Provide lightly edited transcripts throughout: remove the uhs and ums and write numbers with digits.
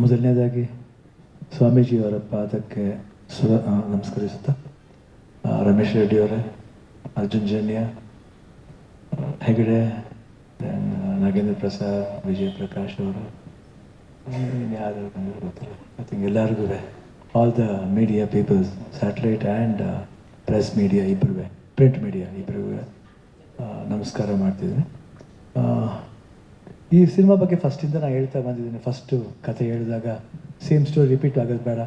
ಮೊದಲನೇದಾಗಿ ಸ್ವಾಮೀಜಿಯವರ ಪಾದಕ್ಕೆ ನಮಸ್ಕರಿಸುತ್ತಾ ರಮೇಶ್ ರೆಡ್ಡಿಯವರೇ, ಅರ್ಜುನ್ ಜನ್ಯ, ಹೆಗಡೆ, ನಾಗೇಂದ್ರ ಪ್ರಸಾದ್, ವಿಜಯ್ ಪ್ರಕಾಶ್ ಅವರು, ಯಾರು ಗೊತ್ತಿಲ್ಲ, ಐ ಥಿಂಕ್ ಎಲ್ಲರಿಗೂ all the media peoples, satellite and press media ಇಬ್ಬರೂ, ಪ್ರಿಂಟ್ ಮೀಡಿಯಾ ಇಬ್ಬರಿಗೂ ನಮಸ್ಕಾರ ಮಾಡ್ತಿದ್ದೀನಿ. ಈ ಸಿನಿಮಾ ಬಗ್ಗೆ ಫಸ್ಟಿಂದ ನಾನು ಹೇಳ್ತಾ ಬಂದಿದ್ದೀನಿ. ಫಸ್ಟು ಕತೆ ಹೇಳಿದಾಗ ಸೇಮ್ ಸ್ಟೋರಿ ರಿಪೀಟ್ ಆಗೋದು ಬೇಡ.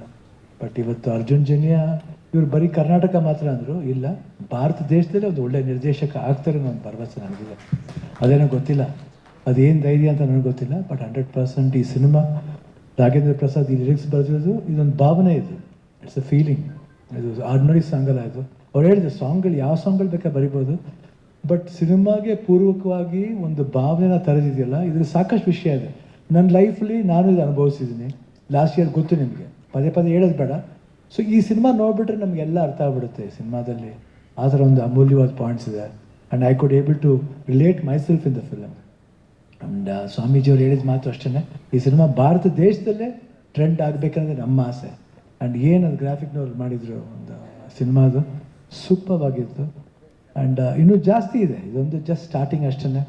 ಬಟ್ ಇವತ್ತು ಅರ್ಜುನ್ ಜನ್ಯ ಇವರು ಬರೀ ಕರ್ನಾಟಕ ಮಾತ್ರ ಅಂದರು, ಇಲ್ಲ ಭಾರತ ದೇಶದಲ್ಲೇ ಒಂದು ಒಳ್ಳೆಯ ನಿರ್ದೇಶಕ ಆಗ್ತಾರೆ ಅನ್ನೋ ಒಂದು ಭರವಸೆ ನನಗಿದೆ. ಅದೇನೋ ಗೊತ್ತಿಲ್ಲ, ಅದೇನು ಧೈರ್ಯ ಅಂತ ನನಗೆ ಗೊತ್ತಿಲ್ಲ. ಬಟ್ 100% ಈ ಸಿನಿಮಾ ನಾಗೇಂದ್ರ ಪ್ರಸಾದ್ ಈ ಲಿರಿಕ್ಸ್ ಬರೆದಿರೋದು ಇದೊಂದು ಭಾವನೆ, ಇದು ಇಟ್ಸ್ ಅ ಫೀಲಿಂಗ್. ಇದು ಆರ್ಡಿನರಿ ಸಾಂಗಲ್ಲ. ಇದು ಅವ್ರು ಹೇಳಿದ್ರು ಸಾಂಗ್ಗಳು ಯಾವ ಸಾಂಗ್ಗಳು ಬೇಕಾ ಬರಿಬೋದು, ಬಟ್ ಸಿನಿಮಾಗೆ ಪೂರ್ವಕವಾಗಿ ಒಂದು ಭಾವನೆನ ತರೆದಿದೆಯಲ್ಲ, ಇದ್ರ ಸಾಕಷ್ಟು ವಿಷಯ ಇದೆ. ನನ್ನ ಲೈಫಲ್ಲಿ ನಾನು ಇದು ಅನುಭವಿಸಿದ್ದೀನಿ. ಲಾಸ್ಟ್ ಇಯರ್ ಗೊತ್ತು ನಿಮಗೆ, ಪದೇ ಪದೇ ಹೇಳೋದು ಬೇಡ. ಸೊ ಈ ಸಿನಿಮಾ ನೋಡಿಬಿಟ್ರೆ ನಮಗೆಲ್ಲ ಅರ್ಥ ಆಗ್ಬಿಡುತ್ತೆ. ಸಿನಿಮಾದಲ್ಲಿ ಆ ಥರ ಒಂದು ಅಮೂಲ್ಯವಾದ ಪಾಯಿಂಟ್ಸ್ ಇದೆ. And I could able to relate myself in the film. And ಸ್ವಾಮೀಜಿಯವ್ರು ಹೇಳಿದ ಮಾತು ಅಷ್ಟೇ, ಈ ಸಿನಿಮಾ ಭಾರತ ದೇಶದಲ್ಲೇ ಟ್ರೆಂಡ್ ಆಗಬೇಕನ್ನೋದೇ ನಮ್ಮ ಆಸೆ. ಆ್ಯಂಡ್ ಏನದು ಗ್ರಾಫಿಕ್ನವ್ರು ಮಾಡಿದರು ಒಂದು ಸಿನಿಮಾದು ಸೂಪರ್ ಆಗಿತ್ತು. ಆ್ಯಂಡ್ ಇನ್ನೂ ಜಾಸ್ತಿ ಇದೆ. ಇದೊಂದು ಜಸ್ಟ್ ಸ್ಟಾರ್ಟಿಂಗ್ ಅಷ್ಟೇ,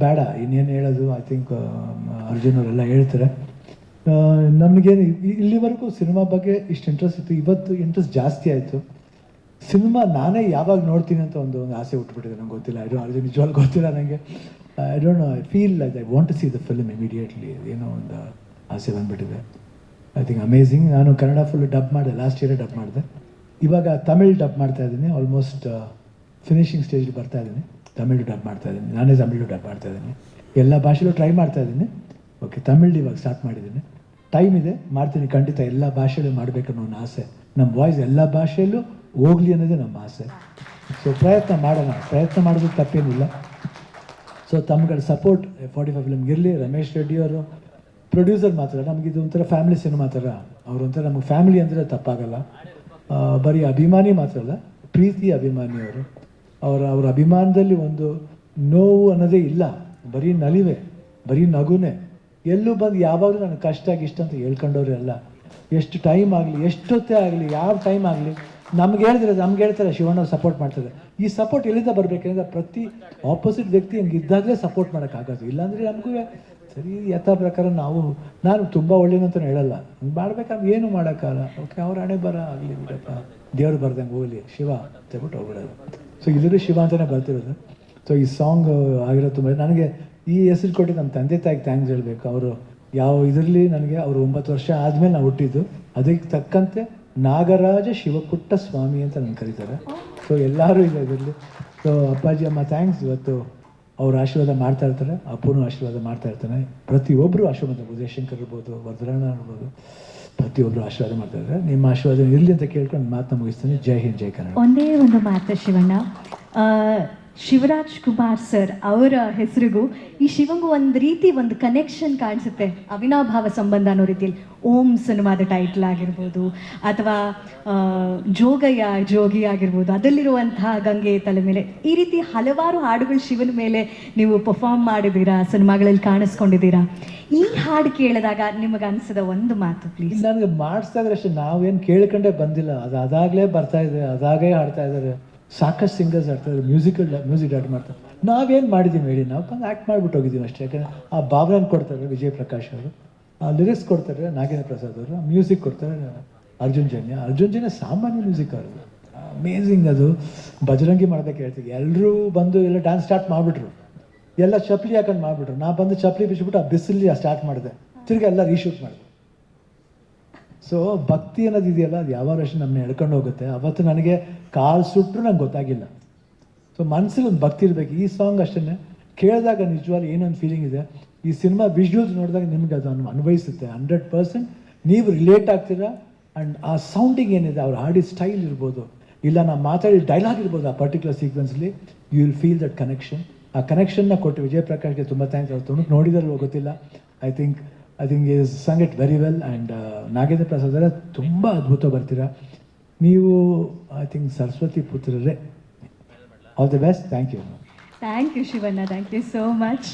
ಬೇಡ ಇನ್ನೇನು ಹೇಳೋದು. ಐ ಥಿಂಕ್ ಅರ್ಜುನ್ ಅವರೆಲ್ಲ ಹೇಳ್ತಾರೆ. ನಮಗೇನು ಇಲ್ಲಿವರೆಗೂ ಸಿನಿಮಾ ಬಗ್ಗೆ ಇಷ್ಟು ಇಂಟ್ರೆಸ್ಟ್ ಇತ್ತು, ಇವತ್ತು ಇಂಟ್ರೆಸ್ಟ್ ಜಾಸ್ತಿ ಆಯಿತು. ಸಿನಿಮಾ ನಾನೇ ಯಾವಾಗ ನೋಡ್ತೀನಿ ಅಂತ ಒಂದು ಆಸೆ ಹುಟ್ಟುಬಿಟ್ಟಿದೆ. ನಂಗೆ ಗೊತ್ತಿಲ್ಲ, ಅದು ನಿಜವಾಗ್ಲೂ ಗೊತ್ತಿಲ್ಲ ನನಗೆ. I don't know, I feel like I want to see the film immediately. ಏನೋ ಒಂದು ಆಸೆ ಬಂದುಬಿಟ್ಟಿದೆ. I think amazing. ನಾನು ಕನ್ನಡ ಫುಲ್ ಡಬ್ ಮಾಡಿದೆ, ಲಾಸ್ಟ್ ಇಯರೇ ಡಬ್ ಮಾಡಿದೆ. ಇವಾಗ ತಮಿಳ್ ಡಬ್ ಮಾಡ್ತಾಯಿದ್ದೀನಿ. ಆಲ್ಮೋಸ್ಟ್ ಫಿನಿಷಿಂಗ್ ಸ್ಟೇಜಲ್ಲಿ ಬರ್ತಾ ಇದ್ದೀನಿ. ತಮಿಳು ಡಬ್ ಮಾಡ್ತಾಯಿದ್ದೀನಿ, ನಾನೇ ತಮಿಳು ಡಬ್ ಮಾಡ್ತಾಯಿದ್ದೀನಿ. ಎಲ್ಲ ಭಾಷೆಲೂ ಟ್ರೈ ಮಾಡ್ತಾಯಿದ್ದೀನಿ. ಓಕೆ, ತಮಿಳು ಇವಾಗ ಸ್ಟಾರ್ಟ್ ಮಾಡಿದ್ದೀನಿ. ಟೈಮ್ ಇದೆ, ಮಾಡ್ತೀನಿ ಖಂಡಿತ. ಎಲ್ಲ ಭಾಷೆಯಲ್ಲೂ ಮಾಡಬೇಕನ್ನೋ ಒಂದು ಆಸೆ. ನಮ್ಮ ವಾಯ್ಸ್ ಎಲ್ಲ ಭಾಷೆಯಲ್ಲೂ ಹೋಗಲಿ ಅನ್ನೋದೇ ನಮ್ಮ ಆಸೆ. ಸೊ ಪ್ರಯತ್ನ ಮಾಡೋಣ, ಪ್ರಯತ್ನ ಮಾಡೋದಕ್ಕೆ ತಪ್ಪೇನಿಲ್ಲ. ಸೊ ತಮ್ಮಗಳ ಸಪೋರ್ಟ್ 45 ಫಿಲ್ಮ್ಗೆ ಇರಲಿ. ರಮೇಶ್ ರೆಡ್ಡಿಯವರು ಪ್ರೊಡ್ಯೂಸರ್ ಮಾತ್ರ, ನಮಗಿದು ಒಂಥರ ಫ್ಯಾಮಿಲಿ ಸಿನಿಮಾ ಥರ. ಅವರೊಂಥರ ನಮಗೆ ಫ್ಯಾಮಿಲಿ ಅಂದರೆ ತಪ್ಪಾಗಲ್ಲ. ಬರೀ ಅಭಿಮಾನಿ ಮಾತ್ರ ಅಲ್ಲ, ಪ್ರೀತಿ ಅಭಿಮಾನಿಯವರು. ಅವರ ಅಭಿಮಾನದಲ್ಲಿ ಒಂದು ನೋವು ಅನ್ನೋದೇ ಇಲ್ಲ, ಬರೀ ನಲಿವೆ, ಬರೀ ನಗುನೇ. ಎಲ್ಲೂ ಬಂದು ಯಾವಾಗಲೂ ನನಗೆ ಕಷ್ಟ ಇಷ್ಟ ಅಂತ ಹೇಳ್ಕೊಂಡವ್ರೆ ಅಲ್ಲ. ಎಷ್ಟು ಟೈಮ್ ಆಗಲಿ, ಎಷ್ಟೊತ್ತೇ ಆಗಲಿ, ಯಾವ ಟೈಮ್ ಆಗಲಿ ನಮ್ಗೆ ಹೇಳ್ತಾರೆ ಶಿವಣ್ಣ ಸಪೋರ್ಟ್ ಮಾಡ್ತಾರೆ. ಈ ಸಪೋರ್ಟ್ ಎಲ್ಲಿಂದ ಬರಬೇಕಂದ್ರೆ ಪ್ರತಿ ಆಪೋಸಿಟ್ ವ್ಯಕ್ತಿ ಹಂಗೆ ಇದ್ದಾಗಲೇ ಸಪೋರ್ಟ್ ಮಾಡೋಕ್ಕಾಗೋದು. ಇಲ್ಲಾಂದರೆ ನಮಗೂ ಸರಿ ಯಥಾ ಪ್ರಕಾರ ನಾನು ತುಂಬ ಒಳ್ಳೆಯದಂತಲೂ ಹೇಳಲ್ಲ, ಹಂಗೆ ಮಾಡ್ಬೇಕಂದ್ರೆ ಏನು ಮಾಡೋಕ್ಕಾಗಲ್ಲ. ಓಕೆ, ಅವ್ರ ಹಣೆ ಬರ ಆಗಲಿ ಬಿಡಪ್ಪ, ದೇವ್ರು ಬರ್ದಂಗೆ ಹೋಗಲಿ ಶಿವ ಅಂತಬಿಟ್ಟು ಹೋಗ್ಬಿಡೋದು. ಸೊ ಇಲ್ಲರೂ ಶಿವ ಅಂತಲೇ ಬರ್ತಿರೋದು. ಸೊ ಈ ಸಾಂಗ್ ಆಗಿರೋ ತುಂಬ ನನಗೆ ಈ ಹೆಸರು ಕೊಟ್ಟು ನಮ್ಮ ತಂದೆ ತಾಯಿಗೆ ಥ್ಯಾಂಕ್ಸ್ ಹೇಳಬೇಕು. ಅವರು ಯಾವ ಇದರಲ್ಲಿ ನನಗೆ ಅವರು 9 ವರ್ಷ ಆದಮೇಲೆ ನಾವು ಹುಟ್ಟಿದ್ದು, ಅದಕ್ಕೆ ತಕ್ಕಂತೆ ನಾಗರಾಜ ಶಿವಪುಟ್ಟ ಸ್ವಾಮಿ ಅಂತ ನನ್ನ ಕರೀತಾರೆ. ಸೊ ಎಲ್ಲರೂ ಇದೆ ಇದರಲ್ಲಿ. ಸೊ ಅಪ್ಪಾಜಿ ಅಮ್ಮ ಥ್ಯಾಂಕ್ಸ್. ಇವತ್ತು ಅವ್ರು ಆಶೀರ್ವಾದ ಮಾಡ್ತಾ ಇರ್ತಾರೆ, ಅಪ್ಪನೂ ಆಶೀರ್ವಾದ ಮಾಡ್ತಾ ಇರ್ತಾನೆ. ಪ್ರತಿಯೊಬ್ಬರು ಆಶೀರ್ವಾದ, ಉದಯಶಂಕರ್ ಇರ್ಬೋದು, ವರ್ಧರಾಣ ಇರ್ಬೋದು, ಪ್ರತಿಯೊಬ್ಬರು ಆಶೀರ್ವಾದ ಮಾಡ್ತಾ ಇದ್ದಾರೆ. ನಿಮ್ಮ ಆಶೀರ್ವಾದ ಇರಲಿ ಅಂತ ಕೇಳ್ಕೊಂಡು ಮಾತನ್ನ ಮುಗಿಸ್ತೀನಿ. ಜೈ ಹಿಂದ್, ಜೈ ಕನ್ನಡ. ಒಂದೇ ಒಂದು ಮಾತು ಶಿವಣ್ಣ, ಶಿವರಾಜ್ ಕುಮಾರ್ ಸರ್ ಅವರ ಹೆಸರಿಗೂ ಈ ಶಿವಂಗೂ ಒಂದು ಕನೆಕ್ಷನ್ ಕಾಣಿಸುತ್ತೆ, ಅವಿನಾಭಾವ ಸಂಬಂಧ ಅನ್ನೋ ರೀತಿಯಲ್ಲಿ. ಓಂ ಸಿನಿಮಾದ ಟೈಟ್ಲ್ ಆಗಿರ್ಬೋದು, ಅಥವಾ ಜೋಗಯ್ಯ ಜೋಗಿ ಆಗಿರ್ಬೋದು, ಅದರಲ್ಲಿರುವಂತಹ ಗಂಗೆ ತಲೆ ಮೇಲೆ, ಈ ರೀತಿ ಹಲವಾರು ಹಾಡುಗಳು ಶಿವನ ಮೇಲೆ ನೀವು ಪರ್ಫಾರ್ಮ್ ಮಾಡಿದ್ದೀರಾ, ಸಿನಿಮಾಗಳಲ್ಲಿ ಕಾಣಿಸ್ಕೊಂಡಿದ್ದೀರಾ. ಈ ಹಾಡು ಕೇಳಿದಾಗ ನಿಮಗೆ ಅನಿಸಿದ ಒಂದು ಮಾತು ಪ್ಲೀಸ್. ನನಗೆ ಮಾಡಿಸ್ತಾ ಇದ್ರೆ ಅಷ್ಟೇ, ನಾವೇನು ಕೇಳ್ಕೊಂಡೇ ಬಂದಿಲ್ಲ. ಅದು ಅದಾಗಲೇ ಬರ್ತಾ ಇದೆ, ಅದಾಗೇ ಹಾಡ್ತಾ ಇದ್ದಾರೆ. ಸಾಕಷ್ಟು ಸಿಂಗರ್ಸ್ ಆಡ್ತಾರೆ, ಮ್ಯೂಸಿಕ್ ಡೈರೆಕ್ಟ್ ಮಾಡ್ತಾರೆ. ನಾವೇನು ಮಾಡಿದ್ದೀವಿ ಹೇಳಿ? ನಾವು ಬಂದು ಆ್ಯಕ್ಟ್ ಮಾಡಿಬಿಟ್ಟು ಹೋಗಿದ್ದೀವಿ ಅಷ್ಟೇ. ಯಾಕಂದರೆ ಆ ಭಾವನೆ ಕೊಡ್ತಾರೆ ವಿಜಯ್ ಪ್ರಕಾಶ್ ಅವರು, ಆ ಲಿರಿಕ್ಸ್ ಕೊಡ್ತಾರೆ ನಾಗೇಂದ್ರ ಪ್ರಸಾದ್ ಅವರು, ಮ್ಯೂಸಿಕ್ ಕೊಡ್ತಾರೆ ಅರ್ಜುನ್ ಜನ್ಯ ಸಾಮಾನ್ಯ ಮ್ಯೂಸಿಕ್ ಅವ್ರದ್ದು ಅಮೇಝಿಂಗ್. ಅದು ಬಜರಂಗಿ ಮಾಡ್ಬೇಕು ಹೇಳ್ತೀವಿ. ಎಲ್ಲರೂ ಬಂದು ಎಲ್ಲ ಡ್ಯಾನ್ಸ್ ಸ್ಟಾರ್ಟ್ ಮಾಡಿಬಿಟ್ರು, ಎಲ್ಲ ಚಪ್ಪಲಿ ಹಾಕೊಂಡು ಮಾಡಿಬಿಟ್ರು. ನಾ ಬಂದು ಚಪ್ಪಲಿ ಬಿಚ್ಚಿಬಿಟ್ಟು ಆ ಬಿಸಿಲಿ ಸ್ಟಾರ್ಟ್ ಮಾಡಿದೆ, ತಿರ್ಗಿ ಎಲ್ಲ ರೀಶೂಟ್ ಮಾಡಿದೆ. ಸೊ ಭಕ್ತಿ ಅನ್ನೋದು ಇದೆಯಲ್ಲ, ಅದು ಯಾವಾಗ ಅಷ್ಟು ನಮ್ಮನ್ನ ಎಳ್ಕೊಂಡು ಹೋಗುತ್ತೆ. ಅವತ್ತು ನನಗೆ ಕಾಲು ಸುಟ್ಟರು ನಂಗೆ ಗೊತ್ತಾಗಿಲ್ಲ. ಸೊ ಮನಸ್ಸಲ್ಲಿ ಒಂದು ಭಕ್ತಿ ಇರಬೇಕು. ಈ ಸಾಂಗ್ ಅಷ್ಟೇ ಕೇಳಿದಾಗ ನಿಜವಾಗ್ಲೂ ಏನೊಂದು ಫೀಲಿಂಗ್ ಇದೆ. ಈ ಸಿನಿಮಾ ವಿಜುವಲ್ಸ್ ನೋಡಿದಾಗ ನಿಮ್ಗೆ ಅದು ಅನ್ವಯಿಸುತ್ತೆ. 100% ನೀವು ರಿಲೇಟ್ ಆಗ್ತೀರಾ. ಆ್ಯಂಡ್ ಆ ಸೌಂಡಿಂಗ್ ಏನಿದೆ, ಅವ್ರು ಹಾಡಿದ ಸ್ಟೈಲ್ ಇರ್ಬೋದು, ಇಲ್ಲ ನಾವು ಮಾತಾಡಿ ಡೈಲಾಗ್ ಇರ್ಬೋದು, ಆ ಪರ್ಟಿಕ್ಯುಲರ್ ಸೀಕ್ವೆನ್ಸ್ಲಿ you will feel that connection. ಆ ಕನೆಕ್ಷನ್ನ ಕೊಟ್ಟು ವಿಜಯ್ ಪ್ರಕಾಶ್ಗೆ ತುಂಬ ಥ್ಯಾಂಕ್ಸ್. ಅವ್ರು ತುಣುಕು ನೋಡಿದಾರಲ್ವ ಗೊತ್ತಿಲ್ಲ. I think is sung it very well. And Nagendra Prasad ಅವರ ತುಂಬ ಅದ್ಭುತ ಬರ್ತೀರಾ ನೀವು. ಐ ಥಿಂಕ್ ಸರಸ್ವತಿ ಪುತ್ರರೇ. All the best. Thank you Shivanna, thank you so much.